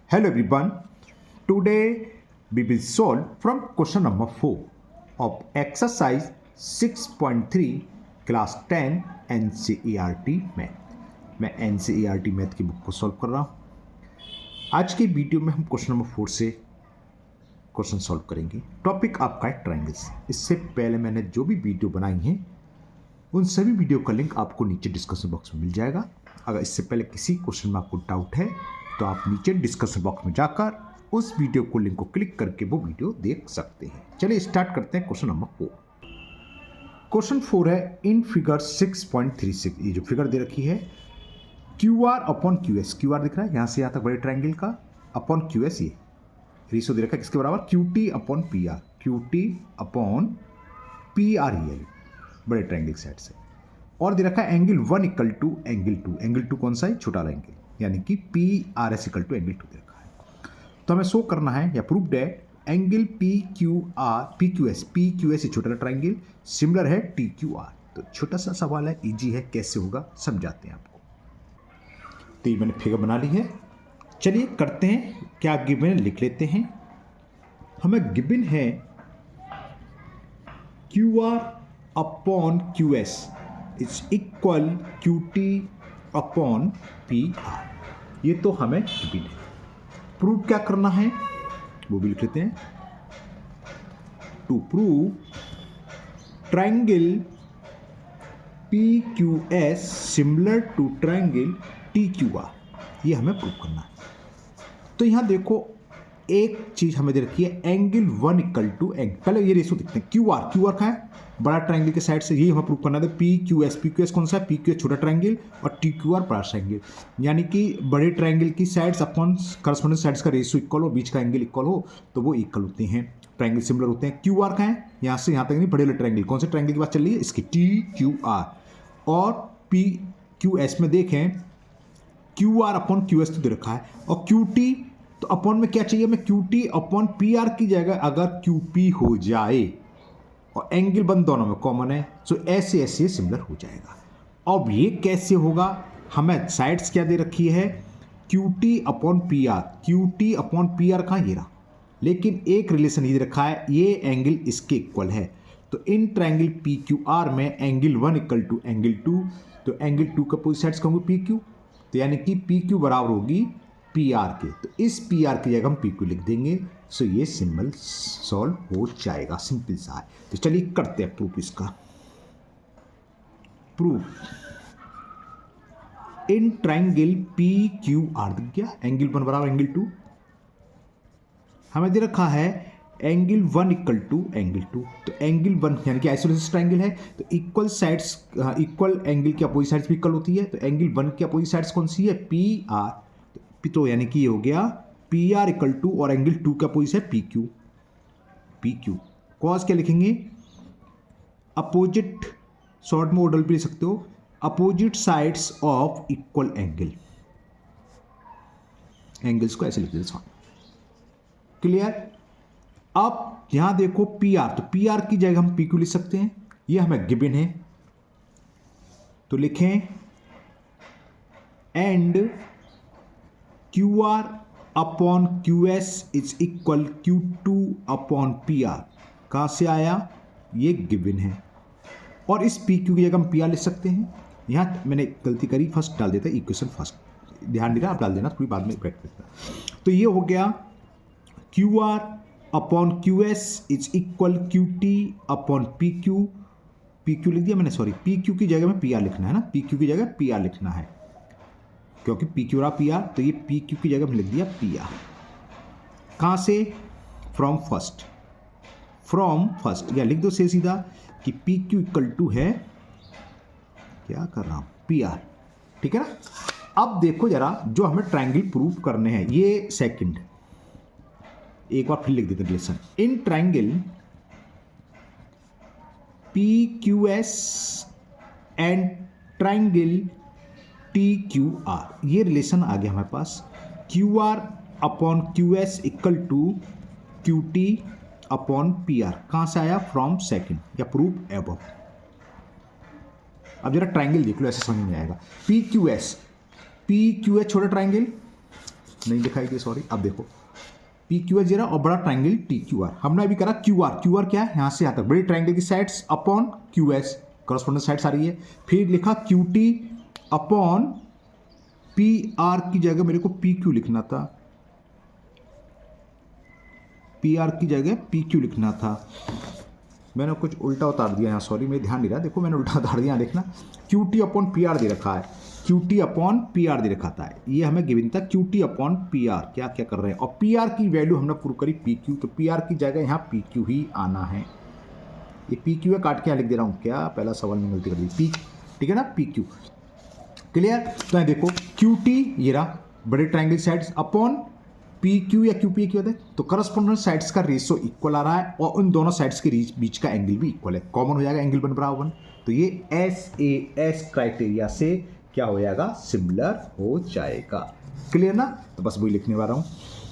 Hello everyone. Today we will solve from question number 4 of exercise 6.3 class 10 NCERT math. मैं NCERT math की book को solve कर रहा हूँ। आज की वीडियो में हम क्वेश्चन नंबर 4 से क्वेश्चन सॉल्व करेंगे। टॉपिक आपका है ट्रायंगल्स। इससे पहले मैंने जो भी वीडियो बनाई हैं उन सभी वीडियो का लिंक आपको नीचे डिस्क्रिप्शन बॉक्स में मिल जाएगा। अगर इससे पहले किसी क्वेश्चन में आपको डाउट है तो आप नीचे डिस्क्रिप्शन बॉक्स में जाकर उस वीडियो को लिंक को क्लिक करके वो वीडियो देख सकते हैं। चलिए स्टार्ट करते हैं क्वेश्चन नंबर 4। क्वेश्चन 4 है इन फिगर 6.36। ये जो फिगर दे रखी है QR अपॉन QS। QR दिख रहा है यहाँ से यहाँ तक बड़े ट्रायंगल का अपॉन QS। ये रेशो दे रखा है किसके बराबर QT upon PR। QT upon PR ये बड़े ट्रायंगल साइड से। और दे रखा है angle 1 equal to angle 2। Angle 2 कौन सा है? छोटा वाला एंगल, यानी कि PRS इक्वल टू एंगल 2 दे रखा है। तो हमें शो करना है या प्रूव डेट एंगल PQS ये छोटा ट्रायंगल सिमिलर है TQR। तो छोटा सा सवाल है, इजी है, कैसे होगा समझाते हैं आपको। तो ये मैंने फिगर बना ली है। चलिए करते हैं, क्या गिवन लिख लेते हैं। हमें गिवन है QR upon QS is equal QT upon PR। ये तो हमें गिवन है। प्रूव क्या करना है वो भी लिख लेते हैं। To prove triangle PQS similar to triangle TQR, ये हमें प्रूव करना है। तो यहां देखो एक चीज हमें दे रखी है एंगल 1 इक्वल टू एंगल। पहले ये रेशो देखते हैं। QR का है बड़ा ट्रायंगल के साइड से, ये हमें प्रूव करना है। PQS कौन सा है? PQS छोटा ट्रायंगल और TQR बड़ा ट्रायंगल, यानी कि बड़े ट्रायंगल की साइड्स अपॉन करस्पॉन्डिंग साइड्स का रेशो इक्वल हो, बीच का एंगल इक्वल हो तो वो इक्वल होते हैं, ट्रायंगल सिमिलर होते हैं। QR का है यहाँ से यहाँ तक नहीं, बड़े वाले ट्रायंगल। कौन से ट्रायंगल की बात चल रही है? इसकी TQR। और PQS में देखें QR अपॉन QS तो दे रखा है, और QT तो अपॉन में क्या चाहिए हमें? QT अपॉन PR की जगह अगर QP हो जाए और एंगल बन दोनों में कॉमन है तो ऐसे ऐसे सिमिलर हो जाएगा। अब ये कैसे होगा? हमें साइड्स क्या दे रखी है? QT upon PR। QT upon PR कहाँ? ये रहा। लेकिन एक रिलेशन ये दे रखा है, ये एंगल इसके इक्वल है। तो इन ट्रायंगल PQR में एंगल 1 इक्वल टू एंगल 2, तो एंगल 2 का अपोजिट साइड्स होंगे PQ, तो यानी कि PQ बराबर होगी PR के। तो इस PR की जगह हम PQ लिख देंगे। सो ये सिंबल सॉल्व हो जाएगा, सिंपल सा है। तो चलिए करते हैं प्रूफ इसका। प्रूफ इन ट्रायंगल PQR दिख गया, एंगल 1 बराबर एंगल 2। हमें दे रखा है एंगल 1 इक्वल टू एंगल 2। तो एंगल 1 यानी कि आइसोलेशन ट्रायंगल है, तो इक्वल साइड्स इक्वल एंगल की अपोजिट साइड्स भी इक्वल होती है। तो एंगल 1 की अपोजिट साइड्स कौन सी है? PR। तो यानी कि ये हो गया PR इक्वल टू, और एंगल 2 का अपोजिट है PQ। कॉस क्या लिखेंगे? अपोजिट, शॉर्ट में ऑर्डर भी लिख सकते हो, opposite sides of equal angle. Angles को ऐसे लिख देते हैं। क्लियर? अब यहां देखो PR, तो PR की जगह हम PQ लिख सकते हैं, ये हमें गिवन है। तो लिखें and QR upon QS is equal Q2 upon PR। कहां से आया? ये गिवन है। और इस PQ की जगह हम PR लिख सकते हैं। यहां मैंने गलती करी, फर्स्ट डाल देता इक्वेशन फर्स्ट, ध्यान नहीं रहा, आप डाल देना, थोड़ी बाद में करेक्ट करता। तो ये हो गया QR upon QS is equal QT upon PQ। PQ लिख दिया मैंने, सॉरी, PQ की जगह में PR लिखना है ना, PQ की जगह PR लिखना है क्योंकि PQ रहा PR, तो ये PQ की जगह में लिख दिया PR। कहां से? फ्रॉम फर्स्ट, या लिख दो से सीधा कि PQ इक्वल टू है, क्या कर रहा हूं, PR। ठीक है ना? अब देखो जरा, जो हमें ट्रायंगल प्रूव करने हैं, ये सेकंड, एक बार फिर लिख देते relation. In triangle PQS and triangle TQR, ये रिलेशन आ गया हमारे पास। QR upon QS equal to QT upon PR। कहां से आया? फ्रॉम सेकंड, या प्रूफ एबव। अब जरा ट्रायंगल देख लो, ऐसे समझ में आएगा। PQS छोटा ट्रायंगल, नहीं दिखाई दी, सॉरी। अब देखो पी क्यू आर जरा और बड़ा ट्राइंगल टी क्यू आर। हमने अभी करा क्यू आर। क्यू आर क्या है, यहाँ से यहाँ तक बड़े ट्राइंगल की sides upon Q S, corresponding sides आ रही है। फिर लिखा Q T upon P R की जगह मेरे को पी क्यू लिखना था, पी आर की जगह पी क्यू लिखना था। मैंने कुछ उल्टा उतार दिया यहाँ, सॉरी, मेरे ध्यान नहीं रहा। देखो मैंने उल्टा उतार दिया, देखना Q T upon P R दे रखा है, Q T upon P R दे रखा था। ये हमें गिवन था Q T upon P R, क्या क्या कर रहे हैं। और पी आर की वैल्यू हमने प्रूव करी पी क्यू, तो पी आर की जगह यहाँ पी क्यू ही आना है। ये पी क्यू है, काट के यहाँ लिख दे रहा हूँ, क्या पहला सवाल में गलती कर दी, पी, ठीक है ना, पी क्यू। क्लियर। तो यहाँ देखो क्यू टी ये रहा बड़े triangle sides upon P Q या क्यू पी क्यू होता है, तो करस्पॉन्डेंट साइड्स का रेशियो इक्वल आ रहा है और उन दोनों साइड्स के बीच का एंगल भी इक्वल है, कॉमन हो जाएगा, एंगल 1 बराबर 1। तो ये एस ए एस क्राइटेरिया से क्या हो जाएगा, सिमिलर हो जाएगा। क्लियर ना। तो बस वही लिखने वाला हूँ।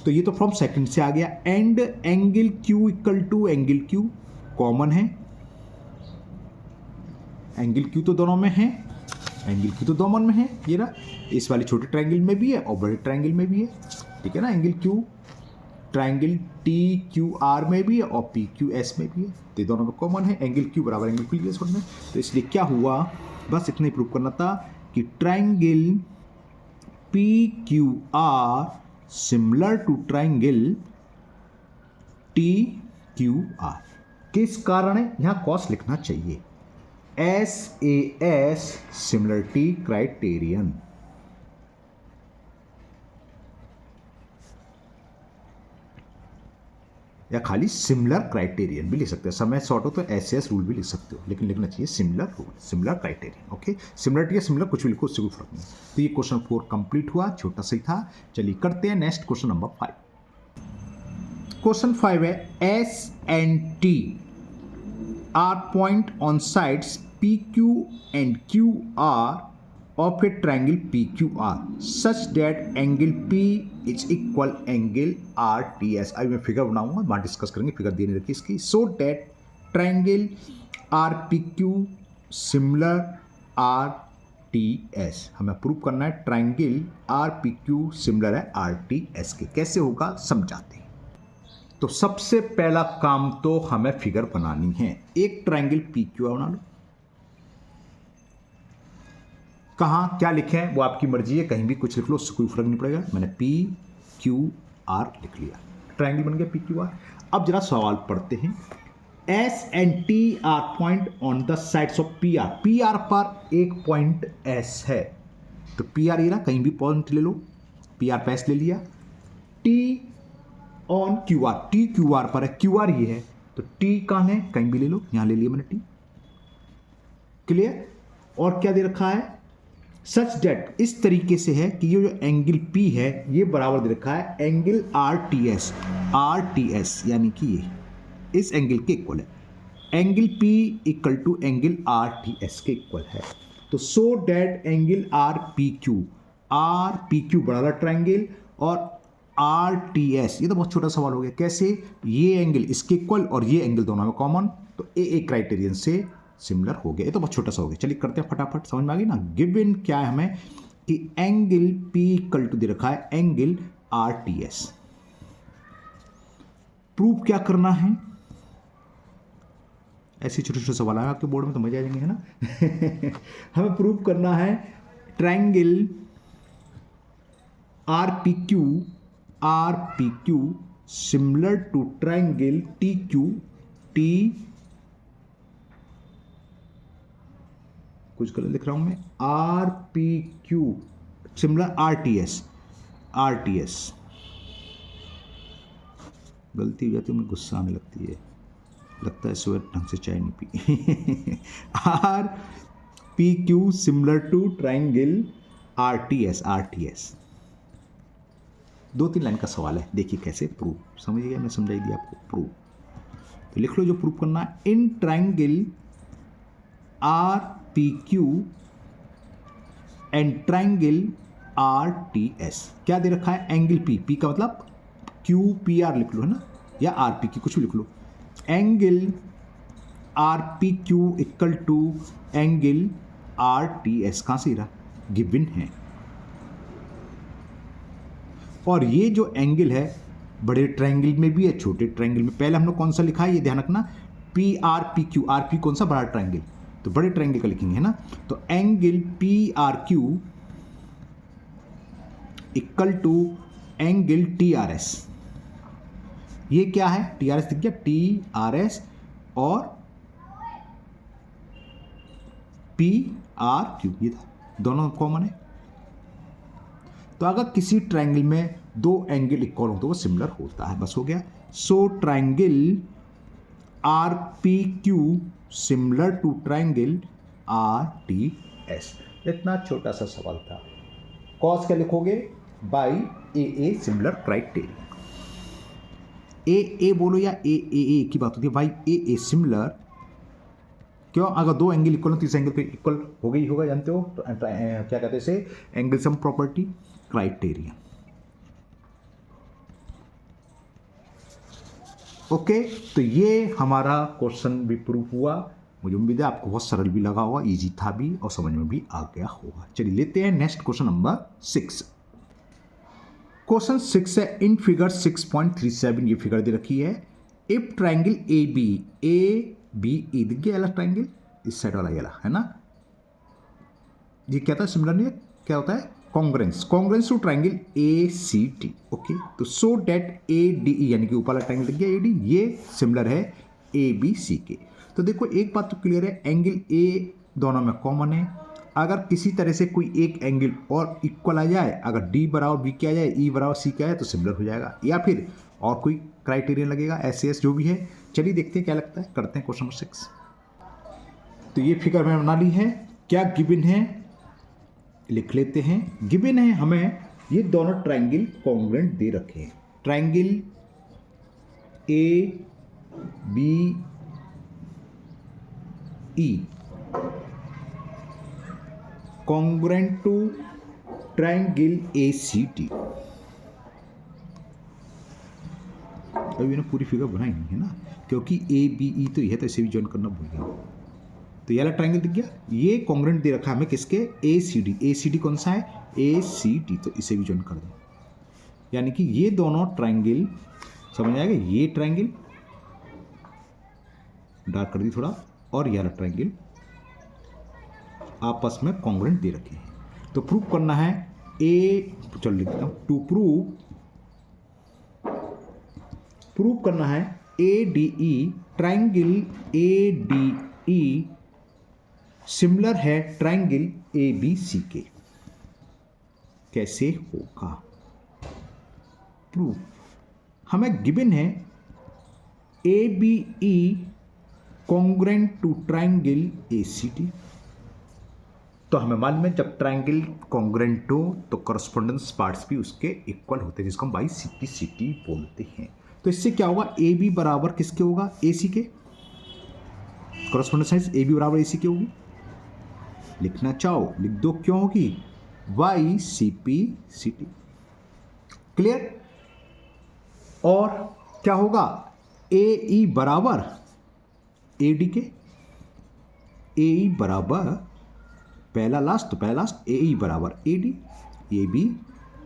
तो ये तो फ्रॉम सेकंड से आ गया। And angle Q equal to angle Q common है, एंगल क्यू तो दोनों में है, एंगल क्यू तो दोनों में है। ये ना इस वाले छोटे ट्राइंगल में भी है और बड़े ट्राइंगल में भी है, ठीक है ना। Angle Q triangle T Q are में भी है और पी क्यू एस में भी है, तो ये दोनों में कॉमन है। एंगल क्यू बराबर एंगल क्यू समझ में। तो इसलिए क्या हुआ, बस इतना ही प्रूव करना था कि triangle P Q R similar to triangle T Q R. किस कारण है, यहाँ कॉस लिखना चाहिए, S A S similarity criterion. या खाली सिमिलर क्राइटेरियन भी लिख सकते हैं, समय शॉर्ट हो तो एस एस रूल भी लिख सकते हो, लेकिन लिखना चाहिए similar rule, similar criterion. Okay, similarity या सिमिलर कुछ भी लिखो, उससे कोई फर्क नहीं। तो ये क्वेश्चन 4 कंप्लीट हुआ, छोटा सा ही था। चलिए करते हैं नेक्स्ट क्वेश्चन नंबर 5। क्वेश्चन 5 है S and T R point on sides P Q and Q R of a triangle PQR such that angle P is equal angle RTS। अभी मैं फिगर बनाऊंगा, वहाँ डिस्कस करेंगे, फिगर देने रखी इसकी। so that triangle RPQ similar RTS, हमें prove करना है ट्राइंगल RPQ सिमिलर है RTS के। कैसे होगा समझाते हैं। तो सबसे पहला काम तो हमें फिगर बनानी है। एक ट्राइंगल PQR बना लो, कहाँ क्या लिखे हैं वो आपकी मर्जी है, कहीं भी कुछ लिख लो, उससे कोई फर्क नहीं पड़ेगा। मैंने पी क्यू आर लिख लिया, ट्राइंगल बन गया पी क्यू आर। अब जरा सवाल पढ़ते हैं। S and T R point on the sides of P R. P R पर एक पॉइंट एस है, तो पी आर ये रहा, कहीं भी पॉइंट ले लो, पी आर पे एस ले लिया। T on Q R, T Q are पर है, क्यू आर ये है, तो टी कहाँ है, कहीं भी ले लो, यहां ले लिया मैंने टी। क्लियर। और क्या दे रखा है, सच डेट, इस तरीके से है कि ये जो एंगल P है ये बराबर दे रखा है एंगल RTS, RTS यानी कि ये इस एंगल के इक्वल है। Angle P equal to angle RTS के इक्वल है। तो सो डेट एंगल RPQ बड़ा ट्राइंगल और RTS, ये तो बहुत छोटा सवाल हो गया। कैसे, ये एंगल इसके इक्वल और ये एंगल दोनों में कॉमन, तो ए क्राइटेरियन से सिमिलर हो गया। ये तो बहुत छोटा सा हो गया। चलिए करते हैं फटाफट, समझ में आ गई ना। गिवन क्या है हमें कि एंगल P इक्वल टू दे रखा है एंगल RTS। प्रूफ क्या करना है, ऐसे छोटे छोटे सवाल आए आपके बोर्ड में तो मजा आ जाएंगे, है ना। हमें प्रूफ करना है triangle RPQ similar to triangle TQ कुछ गलत लिख रहा हूं मैं, RPQ सिमिलर RTS। गलती हो जाती है, मुझे गुस्सा आने लगती है, लगता है सुबह ढंग से चाय नहीं पी। RPQ similar to triangle RTS। 2-3 line का सवाल है, देखिए कैसे प्रूफ, समझ गया, मैं समझाई दिया आपको प्रूफ। तो लिख लो जो प्रूफ करना है। In triangle RPQ and triangle RTS क्या दे रखा है, एंगल P का मतलब QPR लिख लो, है ना, या RPQ कुछ भी लिख लो। Angle RPQ equal to angle RTS कहां से रहा, गिवन है। और ये जो एंगल है बड़े ट्रायंगल में भी है, छोटे ट्रायंगल में। पहले हम लोग कौन सा लिखा है ये ध्यान रखना, P R P Q. R P कौन सा, बड़ा ट्रायंगल, तो बड़े ट्रायंगल का लिखेंगे, है ना। तो angle P R Q equal to angle T R S. ये क्या है, टी आर एस दिख गया, टी आर एस और पी आर क्यू, ये था, दोनों कॉमन है। तो अगर किसी ट्रायंगल में दो एंगल इक्वल हो तो वो सिमिलर होता है, बस हो गया। So triangle R P Q similar to triangle R T S. इतना छोटा सा सवाल था। कॉस क्या लिखोगे, by A similar criteria. A बोलो या ए की बात होती है, बाई ए सिमिलर। क्यों, अगर दो एंगल इक्वल हो तो इस एंगल पे इक्वल हो गई होगा, जानते हो क्या कहते हैं इसे, angle sum property criteria. Okay, तो ये हमारा क्वेश्चन भी प्रूफ हुआ। मुझे उम्मीद है आपको बहुत सरल भी लगा होगा, इजी था भी और समझ में भी आ गया होगा। चलिए लेते हैं नेक्स्ट क्वेश्चन नंबर 6। क्वेश्चन 6 है, इन फिगर 6.37 ये फिगर दे रखी है। If triangle A B E दिख गया वाला ट्रायंगल, इस साइड वाला ये वाला, है ना। ये क्या था, सिमिलर नहीं है, क्या होता है, congruence to triangle A C T. Okay, तो सो डेट ए डी ई यानी कि ऊपर वाला ट्रायंगल दिख गया ए डी, ये सिमिलर है ए बी सी के। तो देखो एक बात तो क्लियर है, एंगल ए दोनों में कॉमन है। अगर किसी तरह से कोई एक एंगल और इक्वल आ जाए, अगर डी बराबर बी किया जाए, ई बराबर सी किया जाए, तो सिमिलर हो जाएगा, या फिर और कोई क्राइटेरिया लगेगा, एस जो भी है। चलिए देखते हैं क्या लगता है, करते हैं क्वेश्चन नंबर 6। तो ये फिगर मैंने बना ली है, क्या गिवन है लिख लेते हैं। गिवन है हमें ये दोनों ट्रायंगल कॉन्ग्रुएंट दे रखे हैं। Triangle A B E congruent to triangle A C T. अभी ना पूरी फिगर बनाई नहीं है ना, क्योंकि ए बी ई तो ये है, तो इसे भी ज्वाइन करना भूल गया। तो ये वाला ट्रायंगल दिख गया, ये कॉन्ग्रुएंट दे रखा है हमें किसके, ए सी डी कौन सा है, ए सी टी, तो इसे भी ज्वाइन कर दो। यानी कि ये दोनों ट्रायंगल, समझ आएगा, ये ट्रायंगल डार्क कर दी थोड़ा, और ये वाला ट्रायंगल आपस में कॉन्ग्रुएंट दे रखे हैं। तो प्रूव करना है चल लिखता हूं, टू प्रूव करना है A D E, triangle A D E similar है ट्रायंगल ए बी सी के। कैसे होगा प्रूफ, हमें गिवन है A B E congruent to triangle A C T. तो हमें मालूम है जब ट्रायंगल कॉन्ग्रुएंट हो तो करस्पॉन्डेंस पार्ट्स भी उसके इक्वल होते हैं, जिसको हम बाई सी टी बोलते हैं। तो इससे क्या होगा, ए बी बराबर किसके होगा, ए सी के। करस्पॉन्डेंस साइज ए बी बराबर ए सी के होगी, लिखना चाहो लिख दो, क्यों होगी, by C P C T. Clear. और क्या होगा, ए ई बराबर ए डी के, ए ई बराबर पहला लास्ट, तो पहला लास्ट, ए ई बराबर A D, A B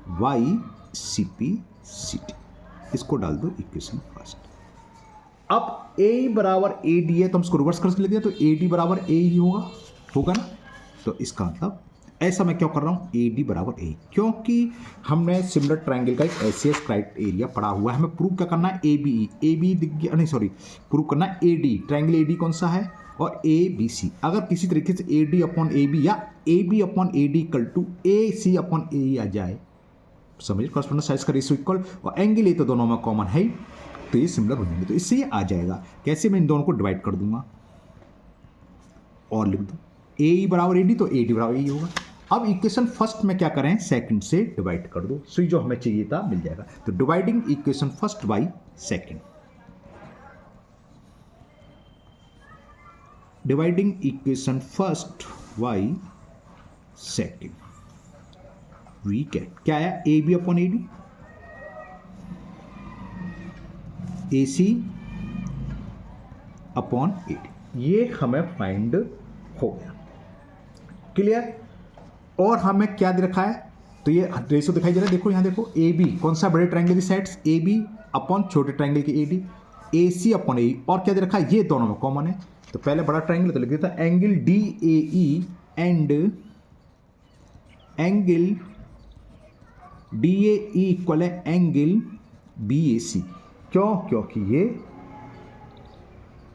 by C P C T. इसको डाल दो इक्वेशन फर्स्ट। अब ए ई बराबर ए डी है तो हम इसको रिवर्स करके ले दिया, तो ए डी बराबर ए ही होगा ना। तो इसका मतलब ऐसा मैं क्यों कर रहा हूँ, ए डी बराबर ए, क्योंकि हमने सिमिलर ट्रायंगल का एक एस क्राइटेरिया पढ़ा हुआ है। हमें प्रूव क्या करना है, ए बी दिख गया, नहीं सॉरी, प्रूव करना है A D, triangle A D कौन सा है, और ए बी सी। अगर किसी तरीके से A D upon A B या A B upon A D equal to A C upon A आ जाए, समझिए करस्पॉन्डेंस साइज का रेशियो इक्वल, और एंगल ए तो दोनों में कॉमन है, तो ये सिमिलर हो जाएंगे। तो इससे ये आ जाएगा। कैसे, मैं इन दोनों को डिवाइड कर दूंगा और लिख दूँ ए बराबर ए डी, तो ए डी बराबर ए होगा। अब इक्वेशन फर्स्ट में क्या करें, सेकंड से डिवाइड कर दो, सो जो हमें चाहिए था मिल जाएगा। तो dividing equation first by second, dividing equation first by second, we get क्या आया, A B upon A D, A C upon A D, ये हमें फाइंड हो गया। क्लियर। और हमें क्या दे रखा है, तो ये रेशो दिखाई दे रहा है, देखो यहाँ देखो ए बी कौन सा बड़े ट्रायंगल की साइड्स ए बी अपॉन छोटे ट्रायंगल की ए डी, ए सी अपॉन ए, और क्या दे रखा है ये दोनों में कॉमन है। तो पहले बड़ा ट्रायंगल तो लिख देता angle D A E and angle D A E equal है एंगल बी ए सी। क्यों? क्योंकि ये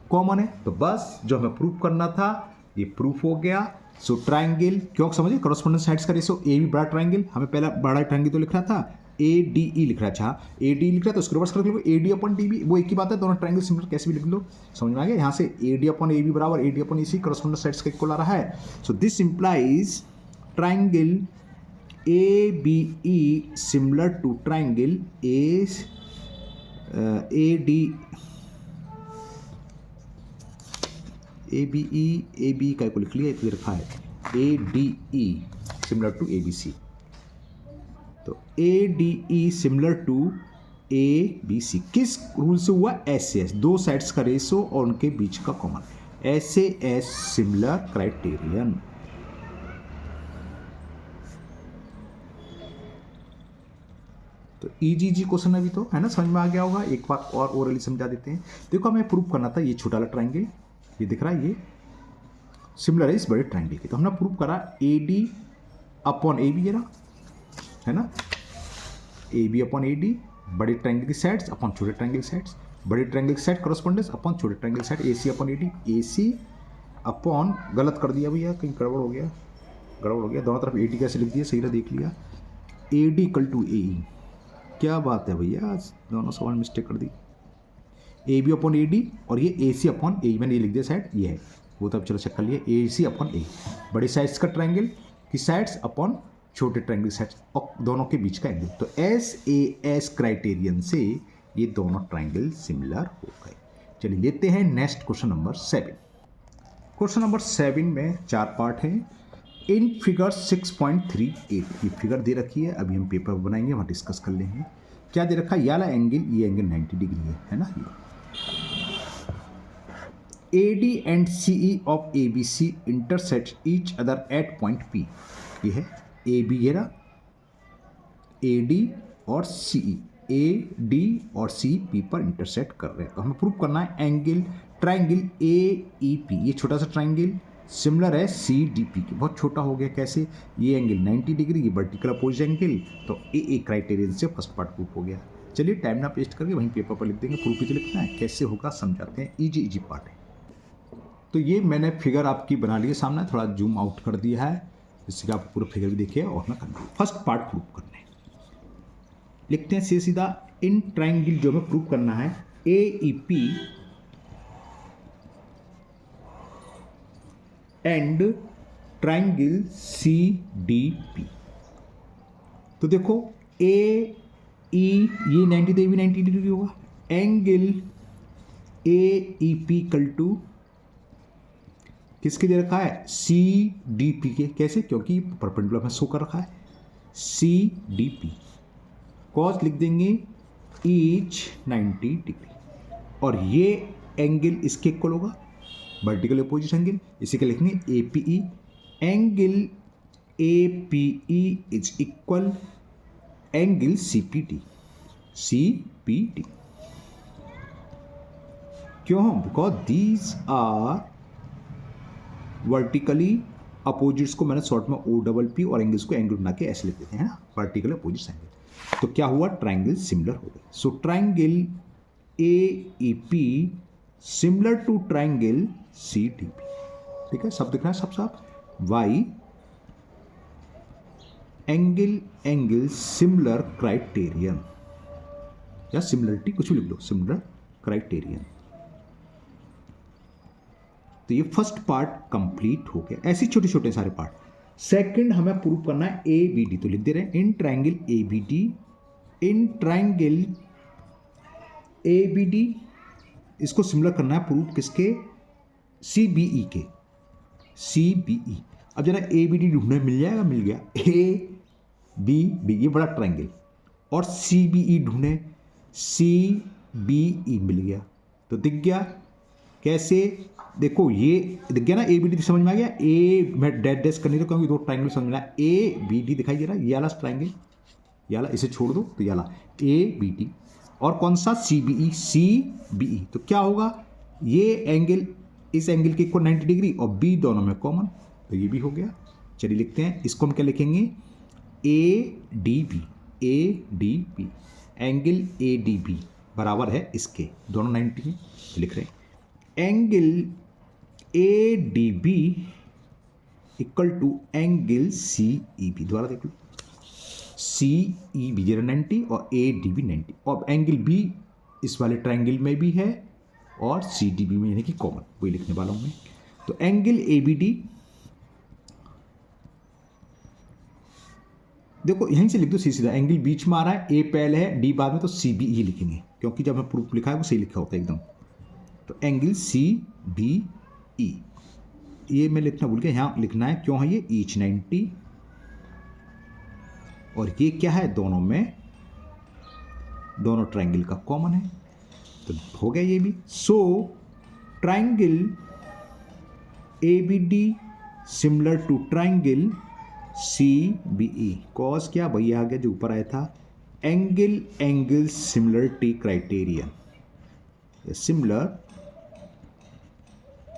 कॉमन है। तो बस जो हमें प्रूफ करना था ये प्रूफ हो गया। सो ट्रायंगल क्यों समझे, कॉरेस्पोंडेंस साइड्स का रेशो ए भी बड़ा ट्रायंगल, हमें पहला बड़ा ट्रायंगल तो लिख रहा था ए डी ई लिख रहा था, ए डी लिख रहा था उसको रिवर्स कर लो A D upon D B, वो एक ही बात है, दोनों ट्रायंगल सिमिलर कैसे भी लिख लो, समझ में आ गया। यहाँ से A D upon A B बराबर A D upon A C correspondence sides का इक्वल आ रहा है। So this implies triangle A B E similar to triangle A D A B का को लिख लिया, इधर लिखा है A D E similar to A B C. तो A D E similar to A B C किस रूल से हुआ? एस से एस, दो साइड्स का रेशो और उनके बीच का कॉमन, एस से एस सिमिलर क्राइटेरियन। तो ईजी क्वेश्चन अभी तो है ना, समझ में आ गया होगा। एक बार और ओरली समझा देते हैं। देखो हमें प्रूव करना था ये छोटा वाला ट्रायंगल ये दिख रहा है ये सिमिलर है इस बड़े ट्रायंगल के, तो हमने प्रूव करा A D upon A B ये रहा है ना, A B upon A D बड़े ट्रायंगल की साइड्स अपॉन छोटे ट्रायंगल की साइड्स, बड़े ट्रायंगल की साइड कॉरेस्पोंडेंस अपॉन छोटे ट्रायंगल की side, A C upon A D, A C upon गलत कर दिया भैया कहीं गड़बड़ हो गया, दोनों तरफ ए डी कैसे लिख दिया सही रहा देख लिया, A D equal to A E. क्या बात है भैया, दोनों सवाल मिस्टेक कर दी, A B upon A D और ये ए सी अपॉन ए, मैंने ये लिख दिया साइड ये है वो, तब चलो चेक कर लिया ए सी अपॉन ए, बड़ी साइड्स का ट्रायंगल की साइड्स अपॉन छोटे ट्रायंगल साइड्स और दोनों के बीच का एंगल। तो एस ए एस क्राइटेरियन से ये दोनों ट्रायंगल सिमिलर हो गए। चलिए लेते हैं next question number 7। Question number 7 में 4 पार्ट हैं। इन फिगर 6.38 ये फिगर दे रखी है, अभी हम पेपर बनाएंगे वहाँ डिस्कस कर लेंगे। क्या दे रखा है, ये वाला एंगल, ये एंगल 90 डिग्री है ना। A D and C E of A B C intersect each other at point P. ये है ए बी, ये रहा ए डी और सी ई, ए डी और सी पी पर इंटरसेक्ट कर रहे हैं। तो हमें प्रूव करना है angle triangle A E P, ये छोटा सा ट्रायंगल सिमिलर है सी डी पी के, बहुत छोटा हो गया। कैसे? ये एंगल 90 डिग्री, ये वर्टिकल अपोजिट एंगल, तो ए क्राइटेरियन से फर्स्ट पार्ट प्रूफ हो गया। चलिए टाइम ना पेस्ट करके वहीं पेपर पर लिख देंगे, प्रूफ ही तो लिखना है, कैसे होगा समझाते हैं, इजी पार्ट है। तो ये मैंने फिगर आपकी बना ली है सामने, थोड़ा जूम आउट कर दिया है जिससे कि आप पूरा फिगर भी देखिए और ना करना। फर्स्ट पार्ट प्रूफ करने लिखते हैं सीधा इन ट्रायंगल जो हमें प्रूफ करना है A E P and triangle C D P. तो देखो ए ई ये 90 तो ये भी 90 डिग्री होगा, angle A E P equal to किसके दे रखा है, सी डी पी के। कैसे? क्योंकि परपेंडिकुलर में शो कर रखा है सी डी पी, कॉस लिख देंगे ईच 90 डिग्री, और ये एंगल इसके इक्वल होगा वर्टिकल अपोजिट एंगल, इसी के लिखेंगे A P E, angle A P E is equal angle C P D, C P D. क्यों? Because these are vertically opposites को मैंने शॉर्ट में ओ डबल पी और एंगल्स को एंगल बना के ऐसे लिख देते हैं ना, वर्टिकल अपोजिट एंगल। तो क्या हुआ, ट्रायंगल सिमिलर हो गए। So triangle A E P similar to triangle C D P. ठीक है, सब दिख रहा है सब साफ। वाई एंगल सिमिलर क्राइटेरियन या सिमिलरिटी कुछ भी लिख लो, सिमिलर क्राइटेरियन। तो ये फर्स्ट पार्ट कंप्लीट हो गया। ऐसे छोटे छोटे सारे पार्ट। सेकंड हमें प्रूव करना है ए बी डी, तो लिख दे रहे हैं in triangle A B D, in triangle A B D इसको सिमिलर करना है प्रूव किसके, सी बी ई के, सी बी ई। अब जरा ए बी डी ढूंढने मिल जाएगा, मिल गया ए बी बी, ये बड़ा ट्रायंगल, और सी बी ई ढूंढे, सी बी ई मिल गया। तो दिख गया कैसे, देखो ये दिख गया ना, ए बी डी समझ में आ गया। ए मैं डैश डैश करनी तो क्योंकि दो ट्राइंगल समझ में आया, ए बी डी दिखाई दे रहा है, ये वाला ट्राइंगल, ये वाला, इसे छोड़ दो तो ये वाला ए बी डी, और कौन सा सी बी ई। तो क्या होगा, ये एंगल इस एंगल के इक्वल 90 डिग्री और बी दोनों में कॉमन, तो ये भी हो गया। चलिए लिखते हैं इसको, हम क्या लिखेंगे, A D B, angle A D B बराबर है इसके, दोनों 90 में, तो लिख रहे हैं angle A D B equal to angle C E B. दोबारा देख लो, सी ई बी 90 और ए डी बी 90, और एंगल बी इस वाले ट्राइंगल में भी है और सी डी बी में, यानी कि कॉमन, वही लिखने वाला हूँ मैं। तो एंगल ए बी डी, देखो यहीं से लिख दो सीधा, एंगल बीच में आ रहा है, ए पहले है डी बाद में, तो सी बी ई लिखेंगे, क्योंकि जब मैं प्रूफ लिखा है वो सही लिखा होता है एकदम। तो एंगल सी बी ई, ये मैं लिखना भूल गया, यहाँ लिखना है, क्यों है ये ईच 90, और ये क्या है, दोनों में, दोनों ट्राइंगल का कॉमन है, तो हो गया ये भी। So triangle A B D similar to triangle C B E, cause क्या भैया आ गया जो ऊपर आया था, angle similarity criterion, similar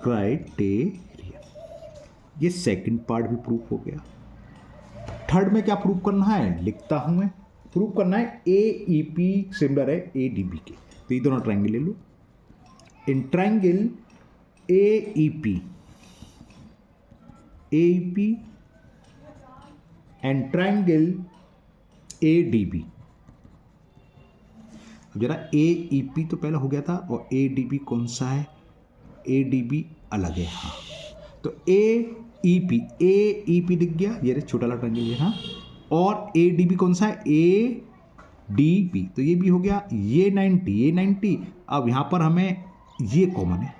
criterion, ये सेकंड पार्ट भी प्रूफ हो गया। थर्ड में क्या प्रूफ करना है, लिखता हूं मैं, प्रूफ करना है ए ई पी सिमिलर है ए डी बी के, तो ये दोनों ट्राइंगल ले लो। इन triangle A E P and triangle A D B, अब जरा ए ई पी तो पहले हो गया था, और ए डी बी कौन सा है, ए डी बी अलग है, हाँ, तो ए ई पी दिख गया, ये छोटा वाला ट्राइंगल है, हाँ, और ए डी बी कौन सा है, ए डी बी, तो ये भी हो गया, ये 90। अब यहाँ पर हमें ये कॉमन है,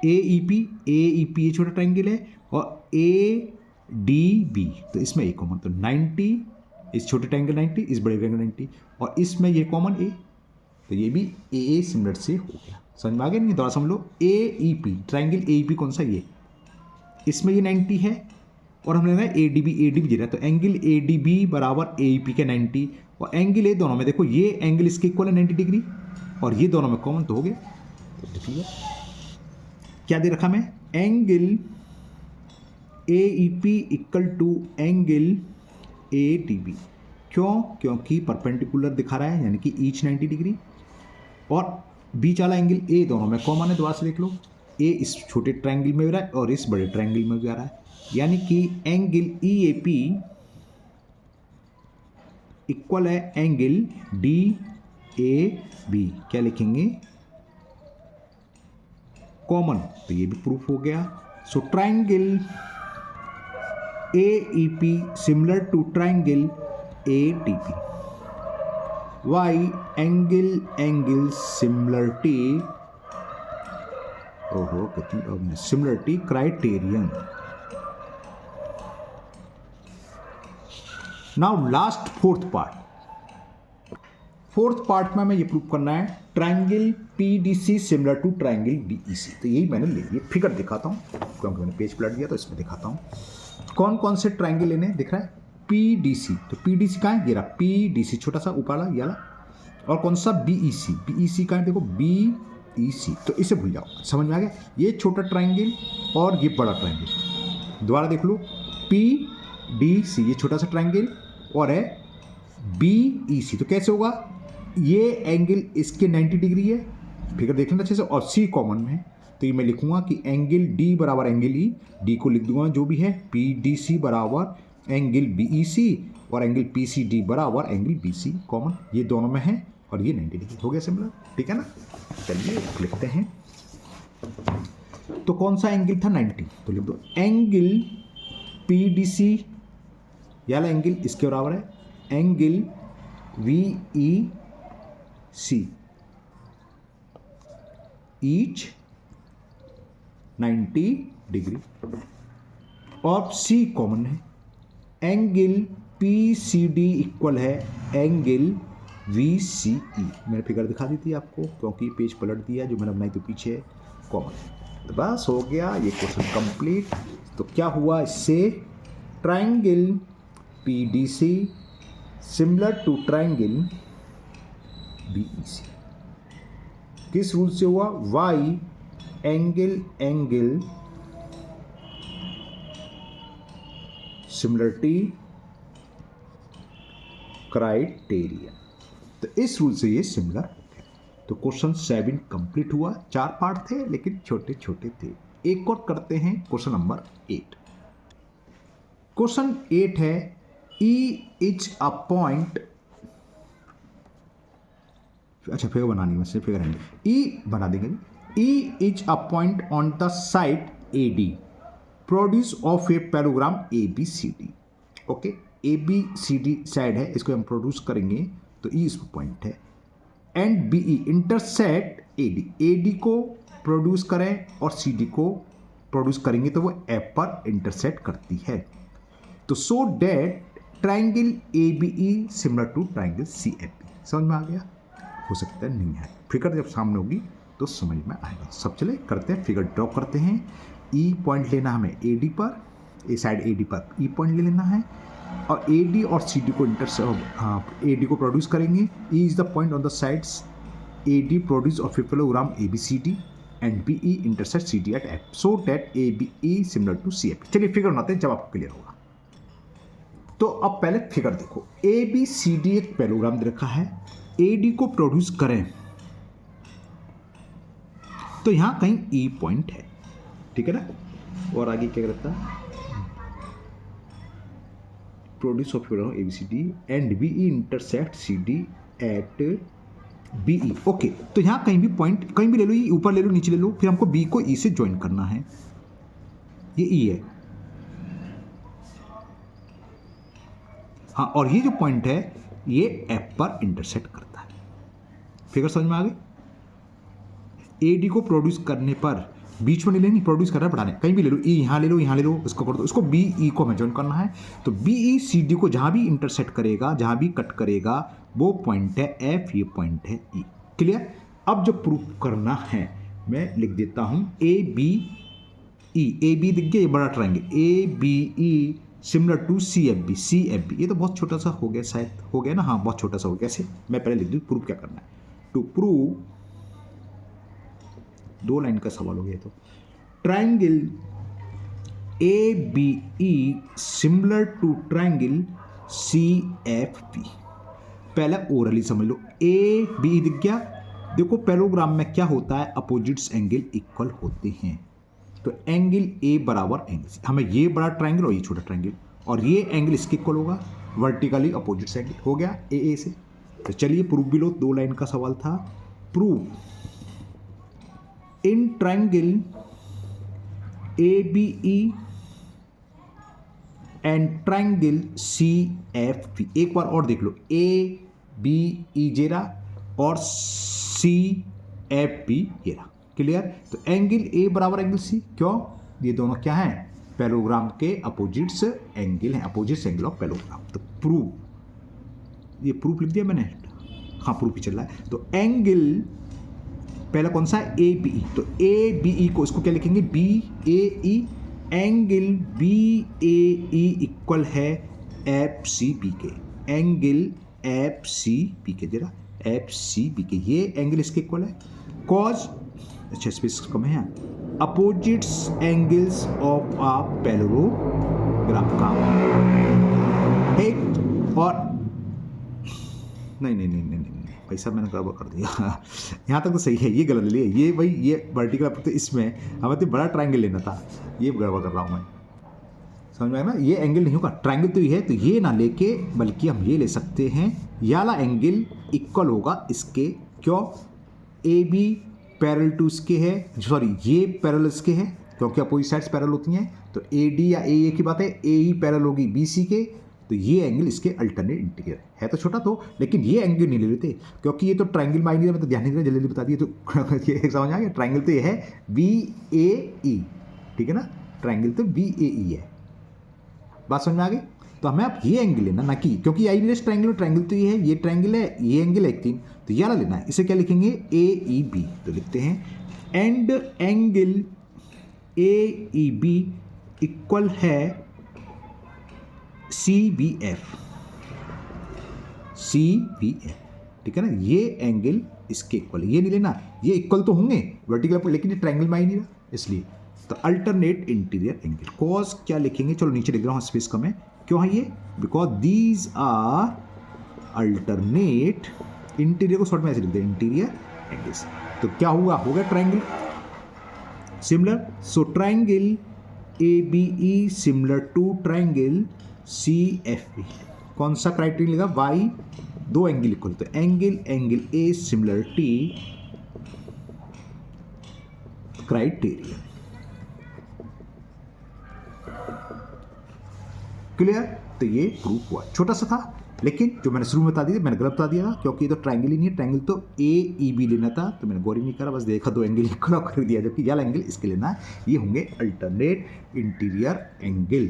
ए ई पी ये छोटा ट्राइंगल है, और ए डी बी, तो इसमें ये कॉमन, तो 90, इस छोटे ट्राइंगल 90, इस बड़े ट्राइंगल 90, और इसमें ये कॉमन ए, तो ये भी ए सिमिलर से हो गया। समझ में आ गया नहीं, दोबारा समझ लो, A E P triangle A E P कौन सा, ये, इसमें ये 90 है, और हमने लगा ए डी बी दे रहा है, तो एंगल ए डी बी बराबर ए ई पी के 90, और एंगल ए दोनों में, देखो ये एंगल इसके इक्वल है 90 डिग्री, और ये दोनों में कॉमन, तो हो गया। तो देखिए क्या दे रखा मैं, angle A E P equal to angle A D B, क्यों, क्योंकि परपेंडिकुलर दिखा रहा है, यानी कि ईच 90 डिग्री, और बीच वाला एंगल ए दोनों में कॉमन है, दोबारा से देख लो, ए इस छोटे ट्राइंगल में भी रहा है और इस बड़े ट्राइंगल में भी आ रहा है, यानी कि angle E A P equal है एंगल डी ए बी, क्या लिखेंगे, कॉमन, तो ये भी प्रूफ हो गया। So triangle A E P similar to triangle A D P, by angle similarity, ओहो कितनी similarity criterion. Now last fourth part में हमें ये प्रूव करना है triangle P D C similar to triangle B E C, तो यही मैंने ले लिया, फिगर दिखाता हूँ क्योंकि मैंने पेज पलट दिया, तो इसमें दिखाता हूँ कौन कौन से ट्राइंगल लेने, दिख रहा है पी डी सी, तो पी डी सी कहाँ है, ये रहा पी डी सी, छोटा सा ऊपर वाला ये वाला, और कौन सा बी ई सी कहाँ है, देखो बी ई सी, तो इसे भूल जाओ, समझ में आ गया, ये छोटा ट्राइंगल और ये बड़ा ट्राइंगल, दोबारा देख लो, पी डी सी ये छोटा सा ट्राइंगल और है बी ई सी, तो कैसे होगा, ये एंगल इसके 90 डिग्री है, फिगर देख लेना अच्छे से, और सी कॉमन में है, तो ये मैं लिखूंगा कि एंगल डी बराबर एंगल ई, डी को लिख दूंगा जो भी है, पी डी सी बराबर एंगल बी ई सी, और एंगल पी सी डी बराबर एंगल बी सी, कॉमन, ये दोनों में है, और ये 90 डिग्री हो गया सिमिलर, ठीक है ना। चलिए लिखते हैं, तो कौन सा एंगल था 90, तो लिख दो एंगल पी डी सी, याला एंगल इसके बराबर है angle V E C, each 90 degree, और सी कॉमन है, angle P C D equal है एंगल वी सी ई, मैंने फिगर दिखा दी थी आपको क्योंकि पेज पलट दिया जो मैंने बनाई तो पीछे है, कॉमन। तो बस हो गया ये क्वेश्चन कंप्लीट। तो क्या हुआ इससे, triangle PDC similar to triangle BEC किस रूल से हुआ, Y एंगल सिमिलरिटी क्राइटेरिया। तो इस रूल से ये सिमिलर हो गया। तो क्वेश्चन 7 कंप्लीट हुआ। 4 पार्ट थे लेकिन छोटे छोटे थे। एक और करते हैं क्वेश्चन नंबर 8। क्वेश्चन 8 है E इज अ पॉइंट, अच्छा फिगर बनानी है, फिगर रहेंगे, E बना देंगे। E is a point on the side AD produce of a parallelogram ABCD। Okay, ABCD side है, इसको हम प्रोड्यूस करेंगे तो E इसमें पॉइंट है। एंड BE इंटरसेक्ट AD को प्रोड्यूस करें और CD को प्रोड्यूस करेंगे तो वो F पर इंटरसेक्ट करती है। तो so that triangle ABE similar to triangle CFB। समझ में आ गया? हो सकता है नहीं है, फिगर जब सामने होगी तो समझ में आएगा। सब चले करते हैं, फिगर ड्रॉ करते हैं। E पॉइंट लेना हमें AD पर, ए साइड AD पर E पॉइंट ले लेना है और AD और CD को AD को प्रोड्यूस करेंगे। E is the point on the sides AD produce of a parallelogram ABCD and BE intersect CD at F so that ABE similar to CFB। चलिए figure बनाते हैं जब आपको क्लियर होगा। तो अब पहले फिगर देखो, ABCD एक पैराग्राम दे रखा है, AD को प्रोड्यूस करें तो यहां कहीं E पॉइंट है, ठीक है ना। और आगे क्या करता है, produce of ABCD and BE intersect CD at BE। Okay, तो यहां कहीं भी पॉइंट कहीं भी ले लो, ये ऊपर ले लो नीचे ले लो, फिर हमको B को E से ज्वाइन करना है। ये E है, हाँ, और ये जो पॉइंट है ये F पर इंटरसेक्ट करता है। फिगर समझ में आ गई। AD को प्रोड्यूस करने पर बीच में नहीं लेनी, प्रोड्यूस कर रहा है बढ़ाने, कहीं भी ले लो, E यहाँ ले लो, यहाँ ले लो, इसको कर दो, इसको BE को हमें ज्वाइन करना है। तो BE CD को जहाँ भी इंटरसेक्ट करेगा, जहाँ भी कट करेगा वो पॉइंट है F, ये पॉइंट है E। क्लियर। अब जो प्रूफ करना है मैं लिख देता हूँ ABE। AB दिख गया, ये बड़ा triangle ABE similar to CFB। ये तो बहुत छोटा सा हो गया, शायद हो गया ना, हाँ बहुत छोटा सा हो गया। ऐसे मैं पहले लिख दूँ, प्रूफ क्या करना है। टू प्रूव, 2 लाइन का सवाल हो गया। तो triangle ABE similar to triangle CFB। पहले ओरली समझ लो, ABE दिख गया। देखो पैराग्राम में क्या होता है, अपोजिट्स एंगल इक्वल होते हैं। तो एंगल A बराबर एंगल C, हमें ये बड़ा ट्राइंगल और ये छोटा ट्राइंगल, और ये एंगल इसके इक्वल होगा, वर्टिकली अपोजिट्स एंगल हो गया AA से। तो चलिए प्रूफ भी लो, 2 लाइन का सवाल था। Proof in triangle ABE and triangle CFB। एक बार और देख लो, ABE जेरा और CFB ये रहा। क्लियर। तो एंगल A बराबर एंगल C, क्यों, ये दोनों क्या हैं, पैराग्राम के अपोजिट्स एंगल हैं, अपोजिट्स एंगल ऑफ पैराग्राम। तो प्रूफ, ये प्रूफ लिख दिया मैंने, हाँ प्रूफ ही चल रहा है। तो एंगल पहला कौन सा है, ABE। तो ABE को इसको क्या लिखेंगे, BAE। एंगल BAE इक्वल है FCB के, एंगल FCB के, जरा FCB के, ये एंगल इसके इक्वल है। कॉज, अच्छा स्पेस कम है, opposites angles of a parallelogram का एक, और नहीं पैसा मैंने गड़बड़ कर दिया। यहाँ तक तो सही है, ये गलत ले लिया, ये भाई ये वर्टिकल, तो इसमें हमें तो बड़ा ट्राइंगल लेना था, ये गड़बड़ कर रहा हूँ मैं। समझ में आया ना, ये एंगल नहीं होगा, ट्राइंगल तो ये है, तो ये ना लेके बल्कि हम ये ले सकते हैं, ये वाला एंगल इक्वल होगा इसके, क्यों, AB पैरेलल टू इसके है, सॉरी ये पैरेलल इसके है, क्योंकि अपोजिट साइड्स पैरेलल होती हैं। तो AD या AE की बात है, AE पैरेलल होगी BC के, तो ये एंगल इसके अल्टरनेट इंटीग्रल है। तो छोटा तो, लेकिन ये एंगल नहीं ले लेते क्योंकि ये तो ट्राइंगल में आई, मैं तो ध्यान नहीं दिया, जल्दी बता दिए। तो ये समझ आ गया, ट्राइंगल तो ये है BAE, ठीक है ना, ट्राइंगल तो BAE है, बात समझ में आ गई। तो हमें आप ये एंगल लेना ना कि, क्योंकि आइडियलिस्ट ट्राइंगल, ट्राइंगल तो ये है, ये ट्राइंगल है, ये एंगल है एक 3, तो ये वाला लेना है। इसे क्या लिखेंगे, AEB। तो लिखते हैं एंड एंगल AEB इक्वल है CBF, ठीक है ना। ये एंगल इसके इक्वल है, ये नहीं लेना, ये इक्वल तो होंगे वर्टिकल पर, लेकिन ये ट्रायंगल में ही नहीं रहा, इसलिए तो अल्टरनेट इंटीरियर एंगल कॉस क्या लिखेंगे, चलो नीचे लिख रहा हूँ, स्पेस कम है, क्यों है ये, because these are alternate interior, को शॉर्ट में ऐसे लिखते हैं इंटीरियर एंगल्स। तो क्या हुआ, हो गया triangle similar, so triangle ABE similar to triangle CFE। कौन सा क्राइटेरिया लेगा, वाई दो एंगल इक्वल, तो angle A similar T criteria, clear. तो ये प्रूफ हुआ, छोटा सा था, लेकिन जो मैंने शुरू में बता दिया, मैंने गलत बता दिया था, क्योंकि ये तो ट्रायंगल ही नहीं है, ट्रायंगल तो AEB लेना था, तो मैंने गौरी नहीं करा, बस देखा दो एंगल इक्वल कर दिया, जबकि वाला एंगल इसके लेना है, ये होंगे अल्टरनेट इंटीरियर एंगल।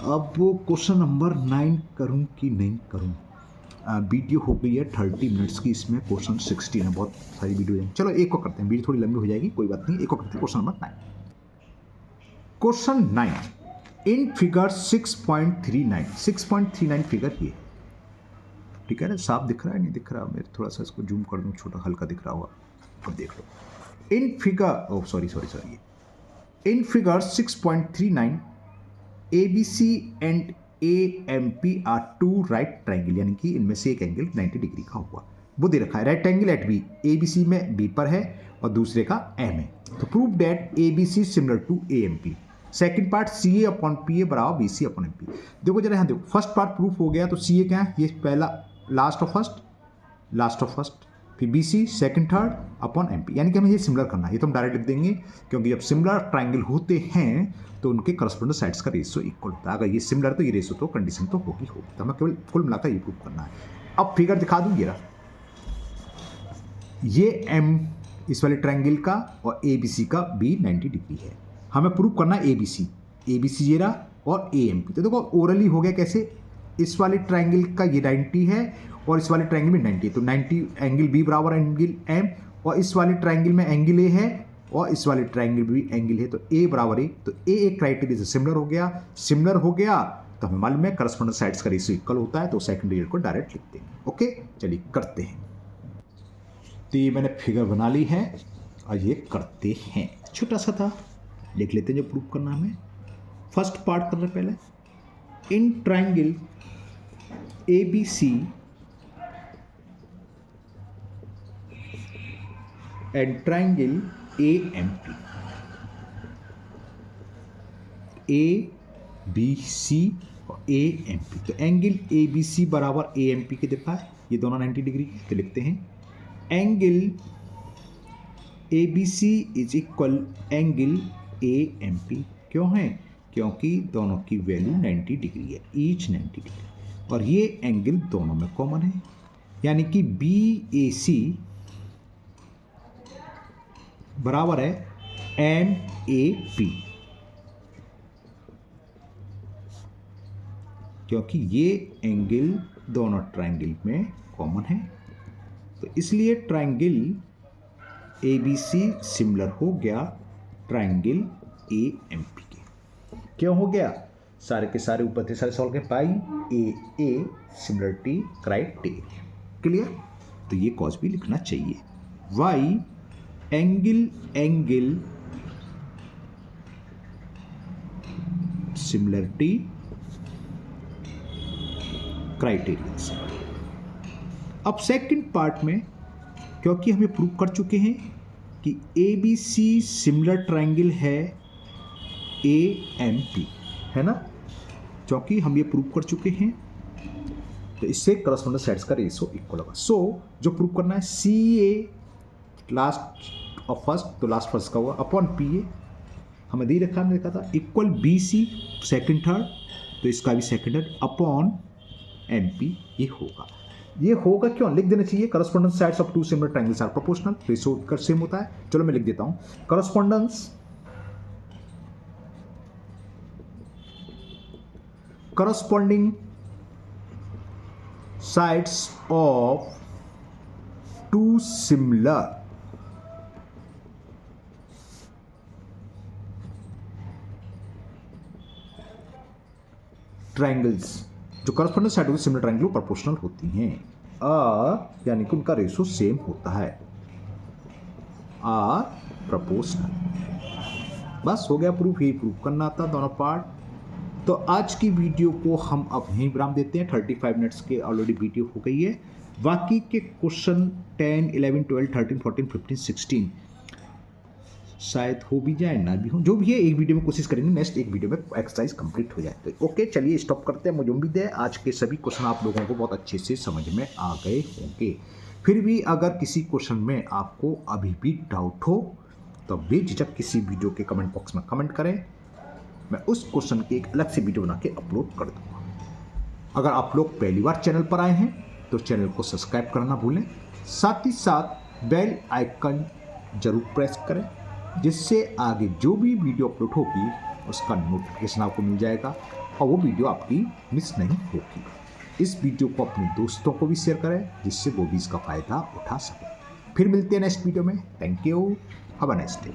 अब क्वेश्चन नंबर 9 करूं कि नहीं करूं, वीडियो हो गई है 30 मिनट्स की, इसमें क्वेश्चन 16 है, बहुत सारी वीडियो है, चलो एक को करते हैं, वीडियो थोड़ी लंबी हो जाएगी, कोई बात नहीं, एक को करते हैं। क्वेश्चन नंबर 9, क्वेश्चन 9 इन फिगर 6.39 फिगर ये, ठीक है ना, साफ दिख रहा है नहीं दिख रहा, मैं थोड़ा सा इसको जूम कर दूं, छोटा हल्का दिख रहा होगा, अब देख लो। In figure, oh sorry in figure 6.39 ABC and AMP are two right triangle, यानी कि इनमें से एक एंगल 90 डिग्री का हुआ, वो दे रखा है, right angle at B, ABC में B पर है और दूसरे का M है, तो prove that ABC similar to AMP। Second part CA upon PA बराबर BC अपॉन MP। देखो जरा यहाँ देखो, फर्स्ट पार्ट प्रूफ हो गया, तो CA क्या है, ये पहला लास्ट ऑफ फर्स्ट, फिर BC second third upon MP, यानी कि हमें ये सिमिलर करना है, ये तो हम डायरेक्ट लिख देंगे, क्योंकि जब सिमिलर ट्रायंगल होते हैं तो उनके करस्पॉन्डिंग साइड्स का रेशियो इक्वल होता है, अगर ये सिमिलर तो ये रेशियो तो कंडीशन तो होगी, तो हमें केवल कुल मिलाकर ये प्रूव करना है। अब फिगर दिखा दूँ, ये M इस वाले ट्रायंगल का और ABC का B 90 डिग्री है, हमें प्रूव करना है ABC ये रहा और AMP। तो देखो ओरली हो गया कैसे, इस वाले ट्रायंगल का ये 90 है और इस वाले ट्रायंगल में 90 है, तो 90 एंगल B बराबर एंगल M, और इस वाले ट्रायंगल में एंगल A है और इस वाले ट्रायंगल में भी एंगल है, तो A बराबर A, तो A एक क्राइटेरिया से सिमिलर हो गया, तो हमें मालूम है करस्पॉन्डिंग साइड्स का रेशियो इक्वल होता है, तो सेकंड डिजिट को डायरेक्ट लिखते हैं। ओके चलिए करते हैं, तो ये मैंने फिगर बना ली है और ये करते हैं, छोटा सा था, लिख लेते हैं जो प्रूफ करना हमें। फर्स्ट पार्ट कर रहे पहले, in triangle ABC and triangle AMP, ABC और AMP, तो एंगल ABC बराबर AMP के देखा है, ये दोनों 90 डिग्री, तो लिखते हैं angle ABC is equal angle AMP, क्यों है, क्योंकि दोनों की वैल्यू 90 डिग्री है, ईच 90 डिग्री, और ये एंगल दोनों में कॉमन है, यानी कि BAC बराबर है MAP, क्योंकि ये एंगल दोनों ट्रायंगल में कॉमन है, तो इसलिए ट्रायंगल ABC सिमिलर हो गया ट्रायंगल AMP के। क्यों हो गया, सारे के सारे ऊपर से सारे सॉल्व के, पाई AA सिमिलरिटी क्राइटेरिया, क्लियर। तो ये कॉज भी लिखना चाहिए, वाई एंगल सिमिलरिटी क्राइटेरिया से। अब सेकंड पार्ट में, क्योंकि हम ये प्रूव कर चुके हैं कि ABC सिमिलर ट्रायंगल है AMP, है ना, क्योंकि हम ये प्रूव कर चुके हैं, तो इससे करस्पॉन्डिंग साइड्स का रेशियो इक्वल होगा। सो जो प्रूव करना है, CA लास्ट और फर्स्ट, तो लास्ट फर्स्ट का होगा अपॉन PA, हमें दे रखा, हमने देखा था, इक्वल BC सेकंड थर्ड, तो इसका भी सेकंड थर्ड अपॉन MP, ये होगा क्यों, लिख देना चाहिए, corresponding sides of two similar triangles are proportional, ratio same होता है, चलो मैं लिख देता हूं, corresponding sides of two similar triangles जो करस्पॉन्डिंग साइड होती है सिमिलर ट्राइंगल प्रोपोर्शनल होती हैं। यानी कि उनका रेशो सेम होता है, आर प्रोपोर्शनल। बस हो गया प्रूफ, यही प्रूफ करना था दोनों पार्ट। तो आज की वीडियो को हम अब यहीं विराम देते हैं। 35 मिनट्स के ऑलरेडी वीडियो हो गई है। बाकी के क्वेश्चन 10, 11, 12, 13, 14, 15, 16 शायद हो भी जाए ना भी हो, जो भी है एक वीडियो में कोशिश करेंगे नेक्स्ट एक वीडियो में एक्सरसाइज कंप्लीट हो जाए। तो ओके चलिए स्टॉप करते हैं। मुझे उम्मीद है आज के सभी क्वेश्चन आप लोगों को बहुत अच्छे से समझ में आ गए होंगे। फिर भी अगर किसी क्वेश्चन में आपको अभी भी डाउट हो तो बेझिझक किसी वीडियो के कमेंट बॉक्स में कमेंट करें, मैं उस क्वेश्चन की एक अलग से वीडियो बना के अपलोड कर दूंगा। अगर आप लोग पहली बार चैनल पर आए हैं तो चैनल को सब्सक्राइब करना भूलें, साथ ही साथ बेल आइकन जरूर प्रेस करें, जिससे आगे जो भी वीडियो अपलोड होगी उसका नोटिफिकेशन आपको मिल जाएगा और वो वीडियो आपकी मिस नहीं होगी। इस वीडियो को अपने दोस्तों को भी शेयर करें, जिससे वो भी इसका फ़ायदा उठा सकें। फिर मिलते हैं नेक्स्ट वीडियो में। Thank you, have a nice day.